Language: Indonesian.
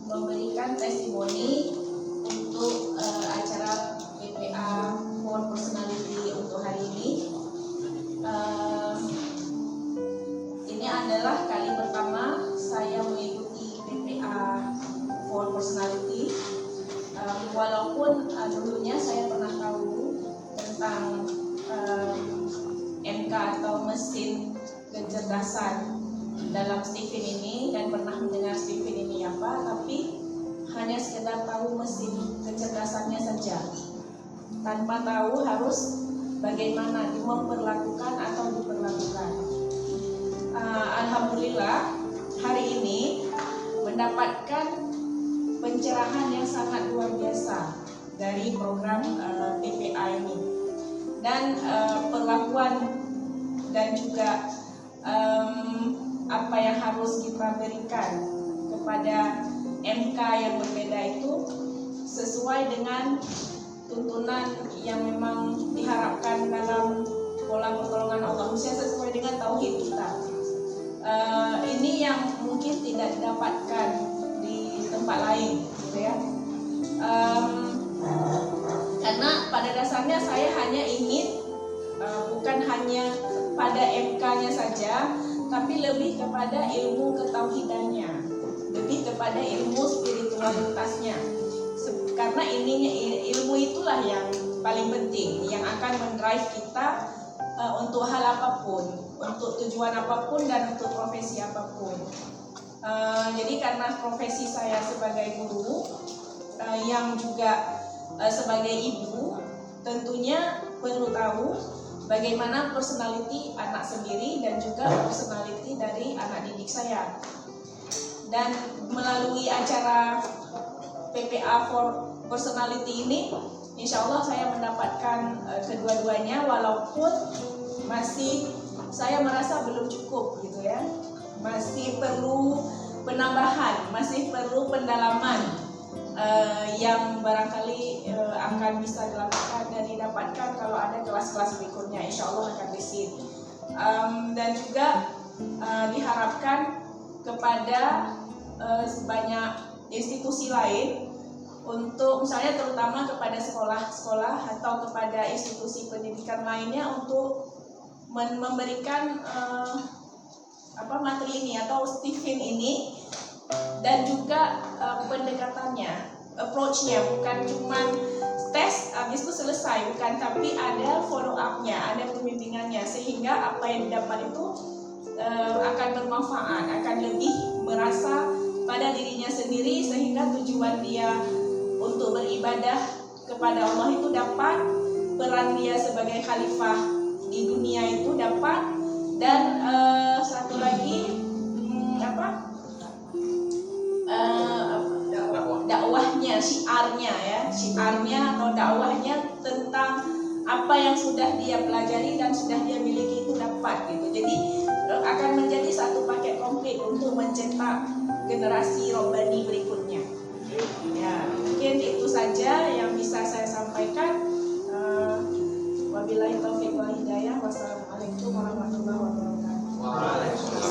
memberikan testimoni untuk acara PPA for Personality untuk hari ini. Ini adalah kali pertama saya mengikuti PPA for Personality. Walaupun dulunya saya pernah tahu tentang MK atau mesin kecerdasan dalam Stephen ini dan pernah mendengar Stephen ini apa, tapi hanya sekedar tahu mesin kecerdasannya saja, tanpa tahu harus bagaimana memperlakukan atau diperlakukan. Alhamdulillah hari ini mendapatkan pencerahan yang sangat luar biasa dari program PPA ini, dan perlakuan dan juga apa yang harus kita berikan kepada MK yang berbeda itu sesuai dengan tuntunan yang memang diharapkan dalam pola pertolongan Allah, khususnya sesuai dengan tauhid kita. Ini yang mungkin tidak didapatkan di tempat lain, gitu ya. Karena pada dasarnya saya hanya ingin bukan hanya pada MK-nya saja, tapi lebih kepada ilmu ketauhidannya, lebih kepada ilmu spiritualitasnya. Karena ilmu itulah yang paling penting, yang akan mendrive kita untuk hal apapun, untuk tujuan apapun, dan untuk profesi apapun. Jadi karena profesi saya sebagai guru, yang juga sebagai ibu, tentunya perlu tahu bagaimana personality anak sendiri dan juga personality dari anak didik saya. Dan melalui acara PPA for Personality ini, insya Allah saya mendapatkan kedua-duanya, walaupun masih saya merasa belum cukup, gitu ya. Masih perlu penambahan, masih perlu pendalaman yang barangkali akan bisa dilakukan dan didapatkan kalau ada kelas-kelas berikutnya, insya Allah akan visit. Dan juga diharapkan kepada banyak institusi lain, untuk misalnya terutama kepada sekolah-sekolah atau kepada institusi pendidikan lainnya, untuk memberikan materi ini atau Stephen ini, dan juga pendekatannya, approach-nya, bukan cuma tes habis itu selesai, bukan, tapi ada follow up-nya, ada pembimbingannya, sehingga apa yang didapat itu akan bermanfaat, akan lebih merasa pada dirinya sendiri, sehingga tujuan dia untuk beribadah kepada Allah itu dapat, peran dia sebagai khalifah di dunia itu dapat, dan satu lagi dakwahnya, syiarnya atau dakwahnya tentang apa yang sudah dia pelajari dan sudah dia miliki itu dapat, gitu. Jadi akan menjadi satu paket komplit untuk mencetak generasi robbani berikutnya. Ya, mungkin itu saja yang bisa saya sampaikan. Wabillahi taufiq wal hidayah. Wassalamualaikum warahmatullahi wabarakatuh.